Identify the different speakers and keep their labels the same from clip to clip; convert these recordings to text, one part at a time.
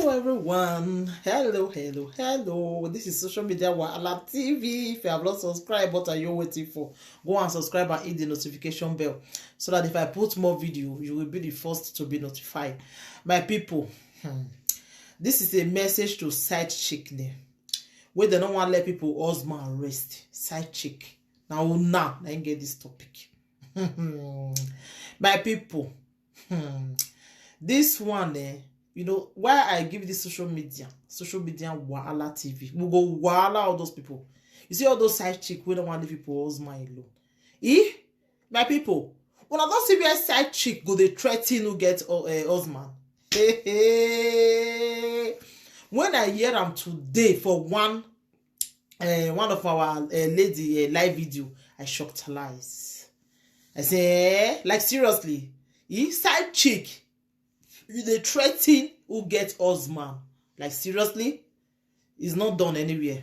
Speaker 1: Hello everyone. Hello. This is Social Media Wahala TV. If you have not subscribed, what are you waiting for? Go and subscribe and hit the notification bell so that if I put more video, you will be the first to be notified. My people, this is a message to side chick where they don't want to let people husband rest. Side chick. Now I get this topic. My people, this one why I give this social media Wahala TV. We go Wahala all those people. You see all those side chick we don't want the people husband alone. My people, when I don't see where side chick go they threaten to get husband. When I hear them today for one of our lady live video, I shocked her lies. I say, like seriously, side chick, you dey threaten who get husband. Like seriously, it's not done anywhere.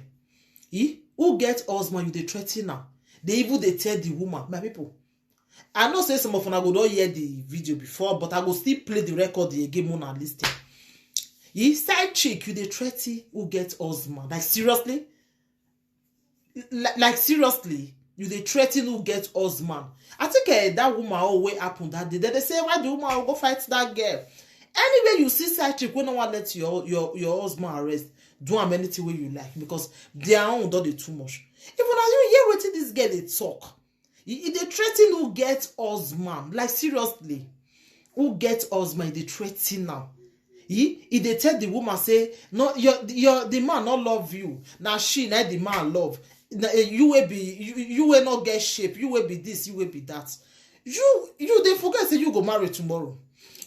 Speaker 1: Who get husband, you dey threaten now. They even they tell the woman, my people. I know say some of una go don hear the video before, but I go still play the record again more and listen. Side chick, you dey threaten who get husband. Like seriously, like seriously, you dey threaten who get husband. I think that woman always happen that day. They say why the woman will go fight that girl. Anyway, you see side chick we no want let your husband arrest. Do am anything way you like because their own don dey too much. Even as you hear wetin this girl dey talk, e dey threaten who get husband. Like seriously, who get husband? Dey threaten now. He dey tell the woman say no, the man not love you. Now she na the man love. You will not get shape. You will be this. You will be that. You dey forget say you go marry tomorrow.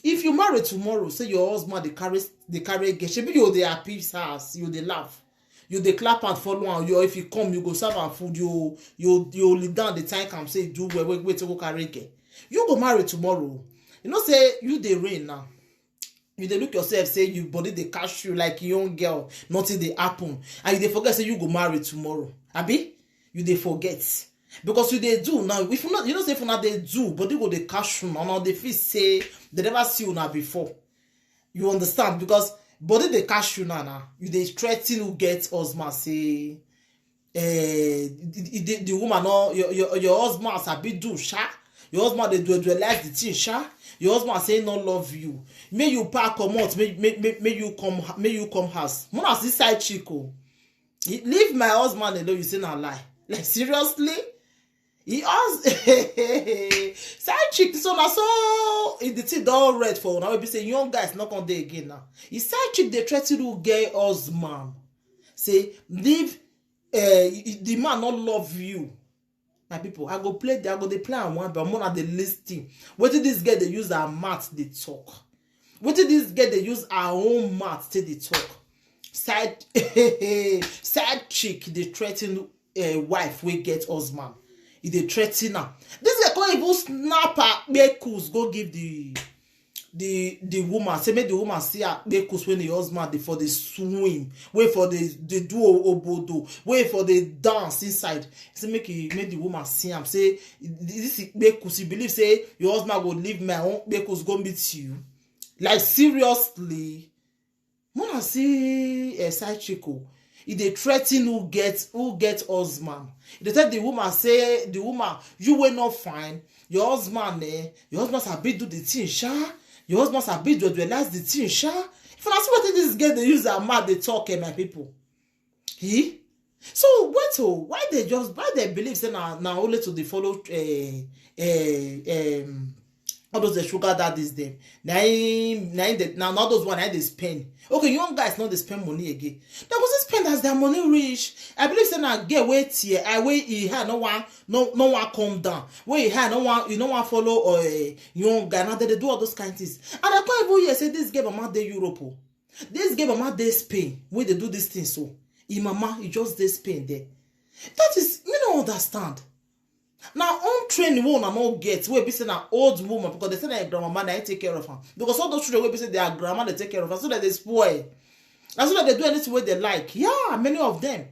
Speaker 1: If you marry tomorrow, say your husband they carry get shape. You dey happy house. You dey laugh. You dey clap and follow am. You if you come, you go serve am food. You lay down the time and say do wait to go carry get. You go marry tomorrow. You know say you dey rain now. You dey look yourself say you body dey catch you like young girl. Nothing dey happen, and you dey forget say you go marry tomorrow. Abi you dey forget because you dey do now. If you not, say if una dey do, body go dey catch you now. They feel say they never see una before. You understand? Because body dey catch you now. You dey threaten who get husband. Say the woman no your husband sabi do sha. Your husband dey do like the thing sha. Your husband say no love you. May you pack come out. May you come house. Mona see side chick o. Leave my husband alone. You say na lie. Like seriously, he side chick. So now so the thing don red for now. We be say young guys not gonna dey again now. He side chick dey threaten to get husband. Say leave the man not love you. My people, I go play. I go dey play and one, but more than the listing. What did this girl they use her mouth they talk? What did this girl they use her own mouth till they talk? Side chick they threaten wife we get husband. If they threaten her, this guy can't even snap her bekus go give the woman. Say make the woman see her bekus when the husband they for the swim, wait for the do obodo, wait for the dance inside. Say make the woman see him. Say this bekus you believe say your husband will leave my own bekus go meet you. Like seriously. Mona see a side chico. If they threaten who get husband. They tell the woman say the woman you will not find your husband sabi do the thing sha. Your husband sabi do realize the thing sha. If I see what this girl they use her mouth they talk my people. So why they believe say now only to the follow all those the sugar daddies them. Now those one they spend. Okay, young guys not they spend money again. They go spend as their money reach. I believe say now get wait here. I wait he had no one come down. Where he had no one follow young guy. Now they do all those kind of things. And I can't even hear say this game mama dey Europe. This game mama dey Spain. Where they do this thing so. Mama you just dey Spain there. That is me don't understand. Now, on train one and all get where be say an old woman because they say that grandma they take care of her. Because all those children where be say their grandma they take care of her so that they spoil. And so that they do anything way they like. Yeah, many of them.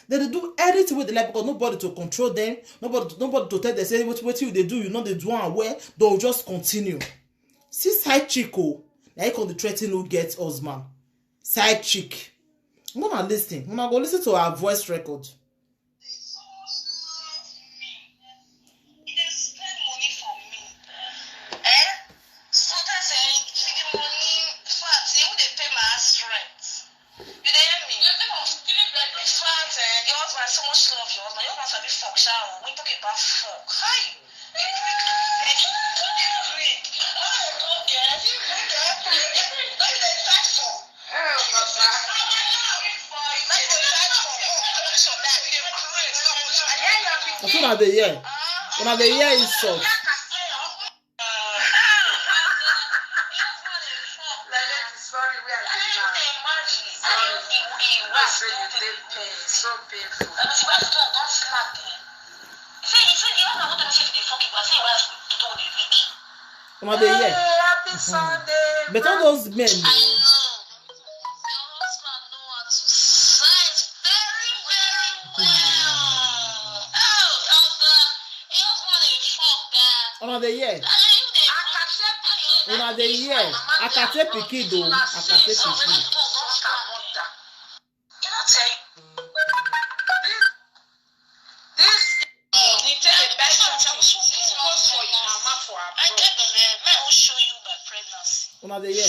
Speaker 1: They do anything way they like because nobody to control them, nobody to tell them say what you they do, you know they do and where they'll just continue. See side chico, like on the threatening who gets husband. Side chick. I'm gonna listen. I'm gonna go listen to her voice record. That's what I hear. When I hear insult.
Speaker 2: So painful.
Speaker 1: When I hear.
Speaker 2: Happy Sunday.
Speaker 1: But all those men. Una dey hear. Una dey hear. Akate pikin do. Akate pikin. Una dey hear.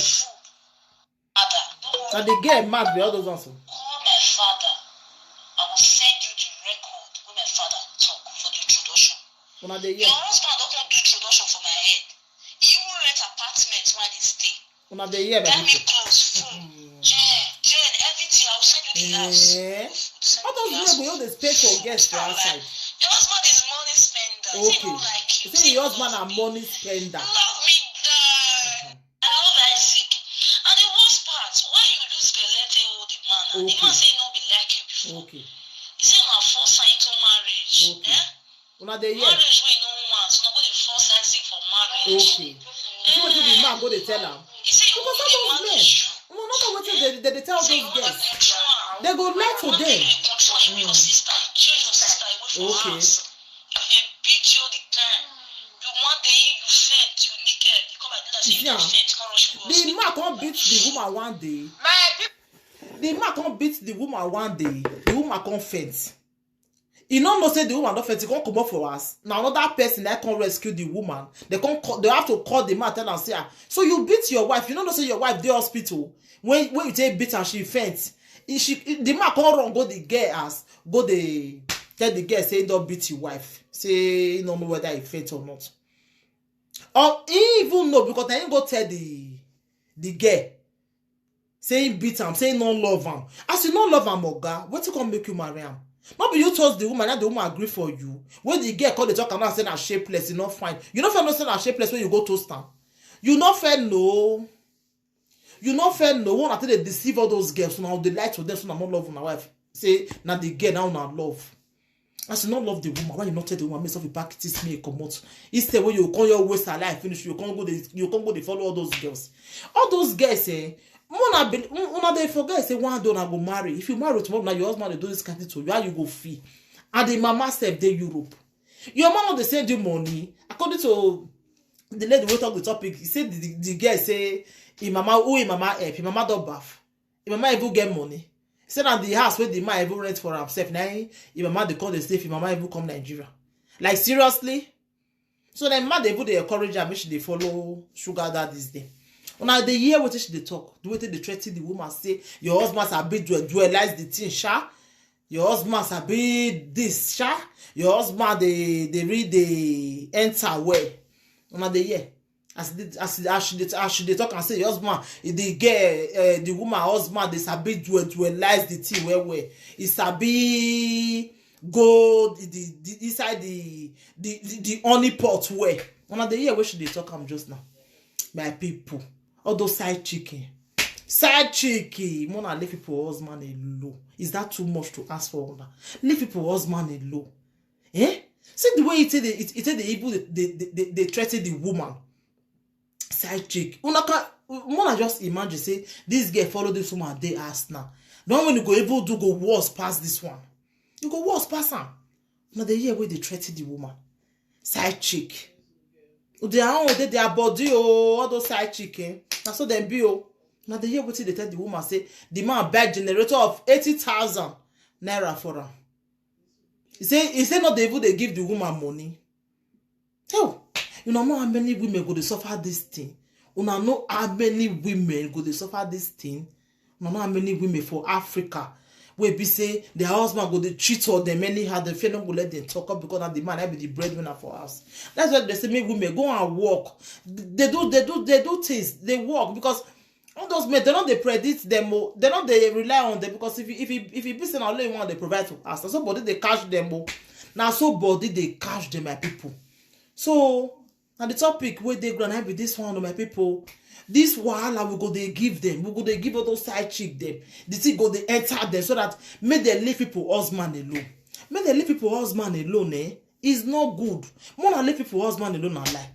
Speaker 1: And the girl mad be all those ones.
Speaker 3: Call my father. I will send you the record when my father talk for the introduction.
Speaker 1: Una dey
Speaker 3: Your
Speaker 1: hear.
Speaker 3: husband don't come do introduction for my head. He even rent apartment where they stay.
Speaker 1: Una dey hear my
Speaker 3: Buy me
Speaker 1: people.
Speaker 3: clothes, food, Jen, everything. I will send you the house.
Speaker 1: All those men go use dey pay for guests for outside.
Speaker 3: Your husband is money spender. He
Speaker 1: Okay.
Speaker 3: don't like you.
Speaker 1: You say your husband are money spender.
Speaker 3: Love me, die. I love Isaac. And the worst part, why you do skeleton hold the man? And the
Speaker 1: Okay.
Speaker 3: man say he no be like you before.
Speaker 1: Okay.
Speaker 3: He say na force am into marriage.
Speaker 1: Okay. Una dey hear.
Speaker 3: Marriage wey no want, no go dey force Isaac for marriage.
Speaker 1: Okay. You see wetin the man go dey tell am?
Speaker 3: He say you
Speaker 1: Because
Speaker 3: go
Speaker 1: all
Speaker 3: dey
Speaker 1: those men,
Speaker 3: manage you.
Speaker 1: una no know wetin they tell
Speaker 3: Say you
Speaker 1: those
Speaker 3: go dey
Speaker 1: girls.
Speaker 3: control am.
Speaker 1: They go lie to
Speaker 3: One day
Speaker 1: them.
Speaker 3: you dey control him, your sister, change your sister away from
Speaker 1: Okay.
Speaker 3: house. If they beat you all the time, you one day you faint, you naked, you come and do that, say you
Speaker 1: Yeah.
Speaker 3: don't faint, come rush go
Speaker 1: The
Speaker 3: hospital.
Speaker 1: man come beat the woman one day.
Speaker 2: My people.
Speaker 1: The man come beat the woman one day. The woman come faint. He no know say the woman don faint. He come comot for us. Na another person that come rescue the woman. They come call, they have to call the man, tell am say, ah, so you beat your wife. You no know say your wife dey hospital. When you take beat her, she faint. The man come run go the girl house. Go dey tell the girl say he don beat your wife. Say he no know whether he faint or not. Or he even know because na him go tell the girl. Say he beat am, say he no love am. As you no love am, oga, wetin come make you marry am? No be you told the woman, and the woman agree for you. When the girl call the talk am now say na shapeless, e no fine. You no fair know say na shapeless when you go toast am. You no fair know. You no fair know. One until they deceive all those girls, so now they lie to them, so na not love una wife. Say na the girl now na love. As you not love the woman, why you not tell the woman make something back this me comot? Instead when you call your waste her life finish, you can't go dey follow all those girls. All those girls una dey forget say one day una go marry. If you marry tomorrow, now your husband dey do this kind of thing to you, how you go feel? And the mama sef dey Europe. Your mama no dey send you money. According to the lady wey talk the topic, he say the girl say im mama help, im mama don baff, im mama even get money. He say na the house wey the man even rent for himself, na im mama dey come dey stay if im mama even come Nigeria. Like seriously? So the mama dey even dey encourage her make she dey follow sugar daddies dem. Una dey hear wetin she dey talk, the wetin dey threa ten the woman say your husband sabi dualize the thing sha, your husband sabi this sha, your husband dey read the enter well. Una dey hear as she dey talk and say your husband, the girl, the woman husband dey sabi dualize the thing well well. He sabi go the inside the honey pot well. Una dey hear wey she dey talk am just now. My people, all those side chicken, mona leave people husband alone. Is that too much to ask for? Una leave people husband alone. See the way it say the evil they threaten the woman. Side chick. Mona just imagine say this girl follow this woman dey ask now. Then when you go able to go worse past this one, you go worse past am. Now the year where they threaten the woman. Side chick. Their own, their body, all those side chicken. That's so them be. Now the year wetin they tell the woman say the man buy generator of 80,000 naira for am. He say not they even they give the woman money. Oh, you know how many women go to suffer this thing. You know how many women go to suffer this thing. You know how many women for Africa where be say their husband go to cheat or them anyhow the friend go let them talk up because the man I be the breadwinner for us. That's why they say make women go and work. They do things. They work because all those men they don't they predict them. They don't they rely on them because if you be saying only one they provide to us, somebody they cash them. Now somebody they cash them, my people. So now the topic where they gonna be this one, my people. This wahala we go they give them. We go they give all those side chick them. The thing go they enter them so that make they leave people husband alone. Make they leave people husband alone, is not good. More than leave people husband alone and lie.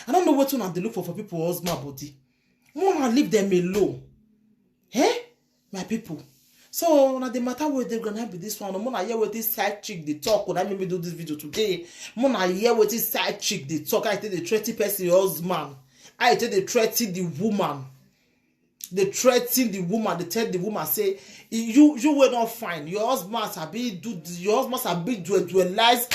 Speaker 1: I don't know what to they look for people husband body. More than leave them alone. My people. So now the matter where they're gonna be this one. More than hear with this side chick they talk. When I maybe do this video today. More than hear with this side chick they talk. I think the 30 person husband. I tell they threaten the woman. They threaten the woman. They tell the woman say, you will not find your husband have been dualize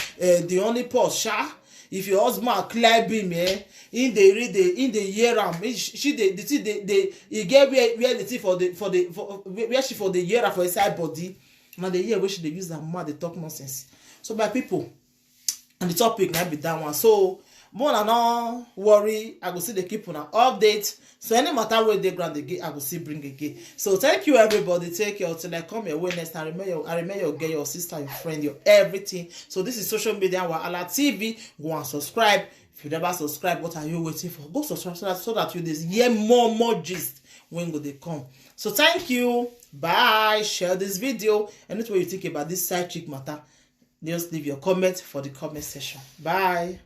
Speaker 1: the only post, sha. If your husband climb him, in the year she they get where the thing for where she for the year for his side body. Now the year where she they use that man they talk nonsense. So my people, and the topic might be that one. So more than no worry, I go see the keep on an update. So any matter where they grant again, I go see bring again. So thank you everybody. Take care till I come your way next time. I remember your girl, your sister, your friend, your everything. So this is social media Wahala TV. Go and subscribe. If you never subscribe, what are you waiting for? Go subscribe so that you hear more gist when go they come. So thank you. Bye. Share this video. Anything you think about this side chick matter, just leave your comment for the comment section. Bye.